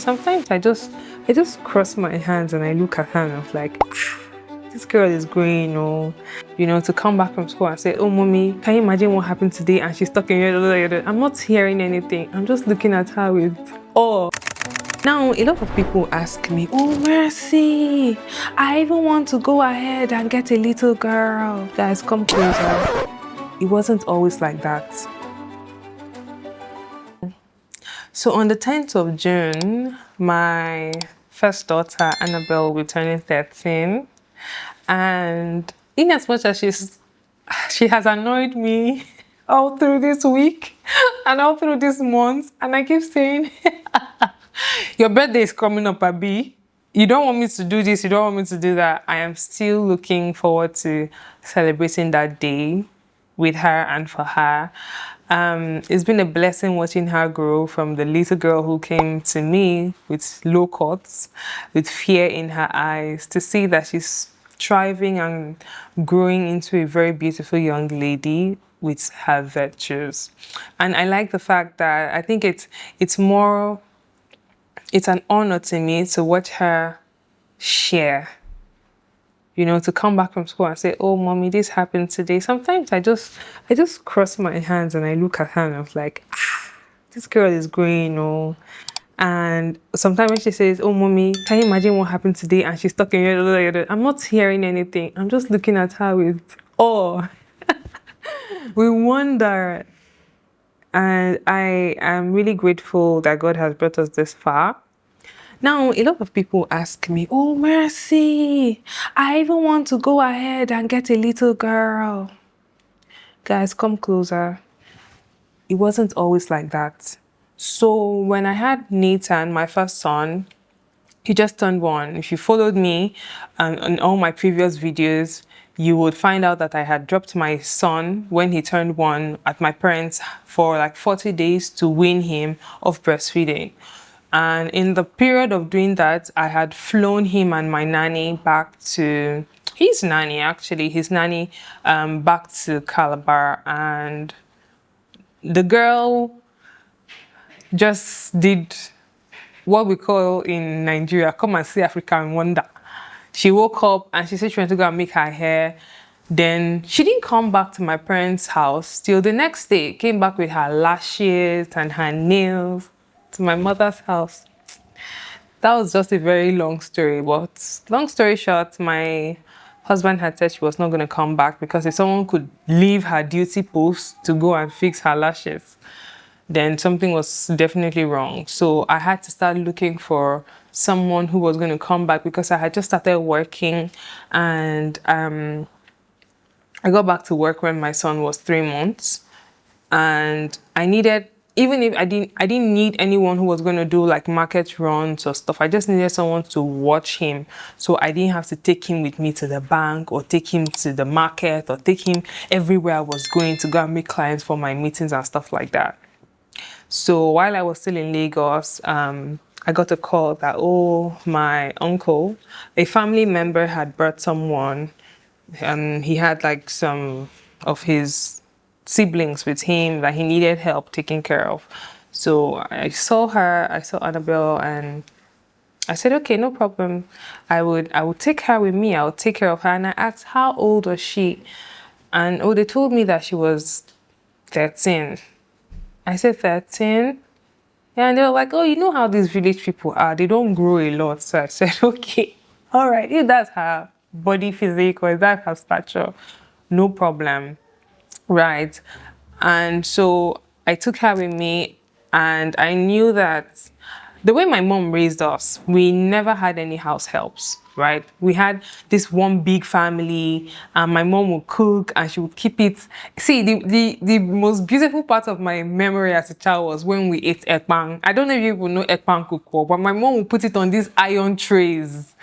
Sometimes I just cross my hands and I look at her and I'm like, this girl is growing, to come back from school and say, oh, mommy, can you imagine what happened today? And she's talking, I'm not hearing anything. I'm just looking at her with awe. Now, a lot of people ask me, oh, Mercy, I even want to go ahead and get a little girl. Guys, come closer. It wasn't always like that. So on the 10th of June, my first daughter, Annabelle, will be turning 13. And in as much as she has annoyed me all through this week and all through this month, and I keep saying, your birthday is coming up, Abi. You don't want me to do this, you don't want me to do that. I am still looking forward to celebrating that day with her and for her. It's been a blessing watching her grow from the little girl who came to me with low cuts, with fear in her eyes, to see that she's thriving and growing into a very beautiful young lady with her virtues. And I like the fact that I think it's an honor to me to watch her share. To come back from school and say, oh, mommy, this happened today. Sometimes I just cross my hands and I look at her and I'm like, this girl is growing, And sometimes when she says, oh, mommy, can you imagine what happened today? And she's talking, I'm not hearing anything. I'm just looking at her with awe. We wonder. And I am really grateful that God has brought us this far. Now, a lot of people ask me, oh, Mercy, I even want to go ahead and get a little girl. Guys, come closer. It wasn't always like that. So when I had Nathan, my first son, he just turned 1. If you followed me on all my previous videos, you would find out that I had dropped my son when he turned 1 at my parents' for like 40 days to wean him off breastfeeding. And in the period of doing that, I had flown him and my nanny back to his nanny back to Calabar, and the girl just did what we call in Nigeria, come and see African wonder. She woke up and she said she wanted to go and make her hair. Then she didn't come back to my parents' house till the next day. Came back with her lashes and her nails to my mother's house. That was just a very long story, but long story short, my husband had said she was not going to come back because if someone could leave her duty post to go and fix her lashes, then something was definitely wrong. So I had to start looking for someone who was going to come back because I had just started working, and I got back to work when my son was 3 months, and I needed, even if I didn't need anyone who was going to do like market runs or stuff. I just needed someone to watch him, so I didn't have to take him with me to the bank or take him to the market or take him everywhere I was going to go and meet clients for my meetings and stuff like that. So while I was still in Lagos, I got a call that, oh, my uncle, a family member had brought someone, and he had like some of his siblings with him that he needed help taking care of. So I saw Annabelle, and I said, okay, no problem. I would take her with me. I would take care of her. And I asked, how old was she? And they told me that she was 13. I said, 13? Yeah, and they were like, oh, you know how these village people are. They don't grow a lot. So I said, okay, all right. If that's her body physique or if that's her stature, no problem. Right. And so I took her with me, and I knew that the way my mom raised us, we never had any house helps, right? We had this one big family, and my mom would cook and she would keep it. See, the most beautiful part of my memory as a child was when we ate ekpang. I don't know if you people know ekpang cook, but my mom would put it on these iron trays.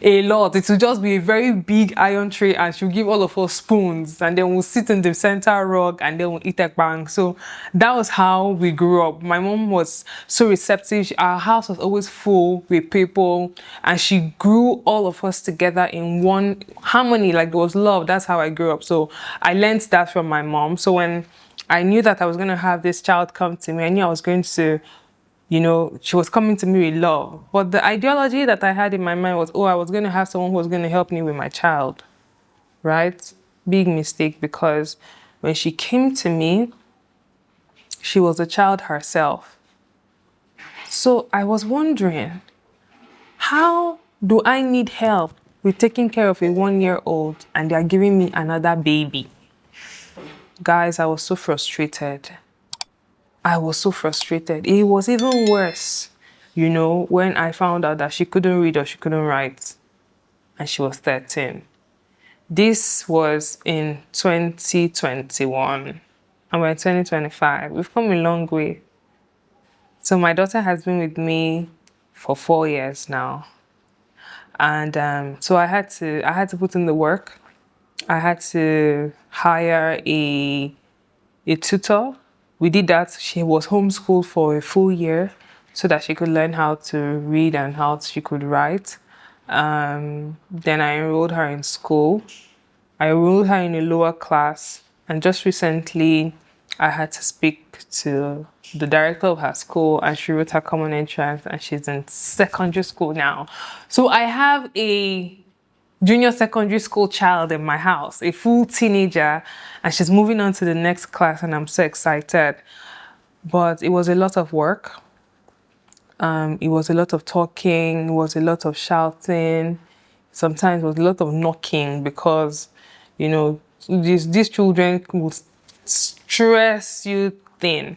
A lot. It would just be a very big iron tray, and she'll give all of us spoons, and then we'll sit in the center rug and then we'll eat ekpang. So that was how we grew up. My mom was so receptive. Our house was always full with people, and she grew all of us together in one harmony. Like there was love. That's how I grew up. So I learned that from my mom. So when I knew that I was going to have this child come to me, I knew I was going to you know, she was coming to me with love. But the ideology that I had in my mind was, oh, I was going to have someone who was going to help me with my child, right? Big mistake, because when she came to me, she was a child herself. So I was wondering, how do I need help with taking care of a 1-year-old and they're giving me another baby? Guys, I was so frustrated. I was so frustrated. It was even worse, you know, when I found out that she couldn't read or she couldn't write and she was 13. This was in 2021 and we're in 2025. We've come a long way. So my daughter has been with me for 4 years now. And so I had to put in the work. I had to hire a tutor. We did that. She was homeschooled for a full year so that she could learn how to read and how she could write. Then I enrolled her in school. I enrolled her in a lower class, and just recently I had to speak to the director of her school, and she wrote her common entrance, and she's in secondary school now. So I have a junior secondary school child in my house, a full teenager, and she's moving on to the next class, and I'm so excited. But it was a lot of work. It was a lot of talking, it was a lot of shouting. Sometimes it was a lot of knocking because, you know, these children will stress you thin.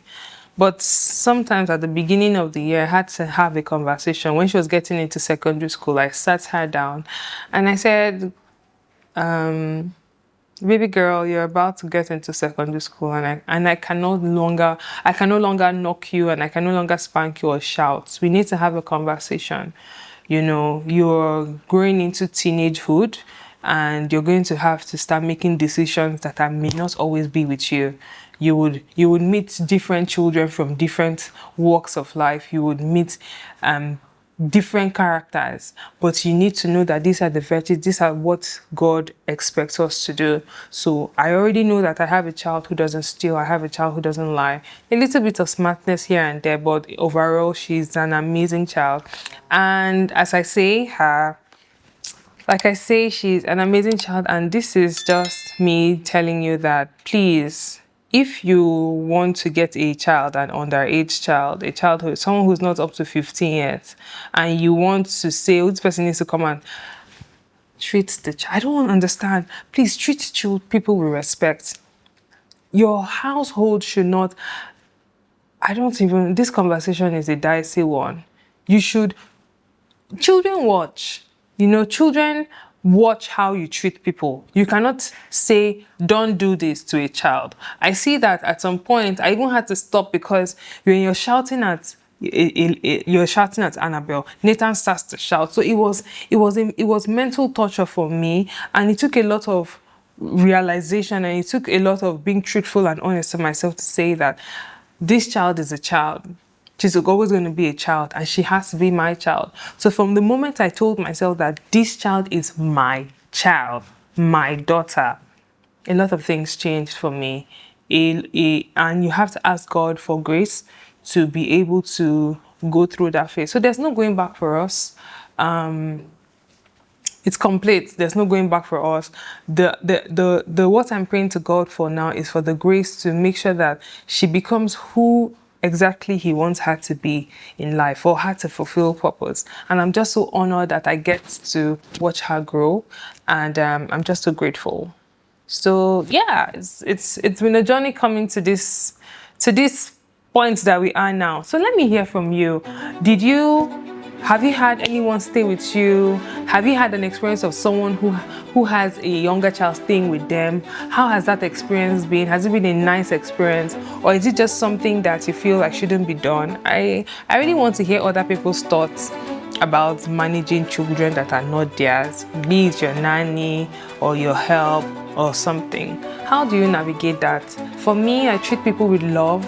But sometimes at the beginning of the year, I had to have a conversation. When she was getting into secondary school, I sat her down and I said, baby girl, you're about to get into secondary school, and I can no longer knock you, and I can no longer spank you or shout. We need to have a conversation. You know, you're growing into teenagehood, and you're going to have to start making decisions that may not always be with you. You would meet different children from different walks of life. You would meet different characters, but you need to know that these are the virtues, these are what God expects us to do. So I already know that I have a child who doesn't steal, I have a child who doesn't lie, a little bit of smartness here and there, but overall she's an amazing child. And as I say, she's an amazing child, and this is just me telling you that, please, if you want to get a child, an underage child, someone who's not up to 15 yet, and you want to say, oh, this person needs to come and treat the child. I don't understand. Please treat people with respect. Your household should not, this conversation is a dicey one. Children watch. You know, children watch how you treat people. You cannot say, don't do this to a child. I see that at some point, I even had to stop because when you're shouting at Annabelle, Nathan starts to shout. So it was mental torture for me, and it took a lot of realization, and it took a lot of being truthful and honest to myself to say that this child is a child. She's always going to be a child, and she has to be my child. So from the moment I told myself that this child is my child, my daughter, a lot of things changed for me. And you have to ask God for grace to be able to go through that phase. So there's no going back for us. It's complete. There's no going back for us. The what I'm praying to God for now is for the grace to make sure that she becomes who exactly He wants her to be in life, or her to fulfill purpose. And I'm just so honored that I get to watch her grow, and I'm just so grateful. So yeah, it's been a journey coming to this point that we are now. So let me hear from you. Have you had anyone stay with you? Have you had an experience of someone who has a younger child staying with them? How has that experience been? Has it been a nice experience? Or is it just something that you feel like shouldn't be done? I really want to hear other people's thoughts about managing children that are not theirs, be it your nanny or your help or something. How do you navigate that? For me, I treat people with love.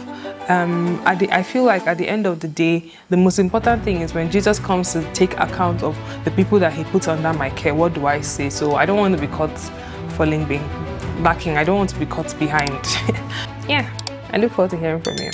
I feel like at the end of the day, the most important thing is when Jesus comes to take account of the people that He puts under my care, what do I say? So I don't want to be caught backing. I don't want to be caught behind. Yeah, I look forward to hearing from you.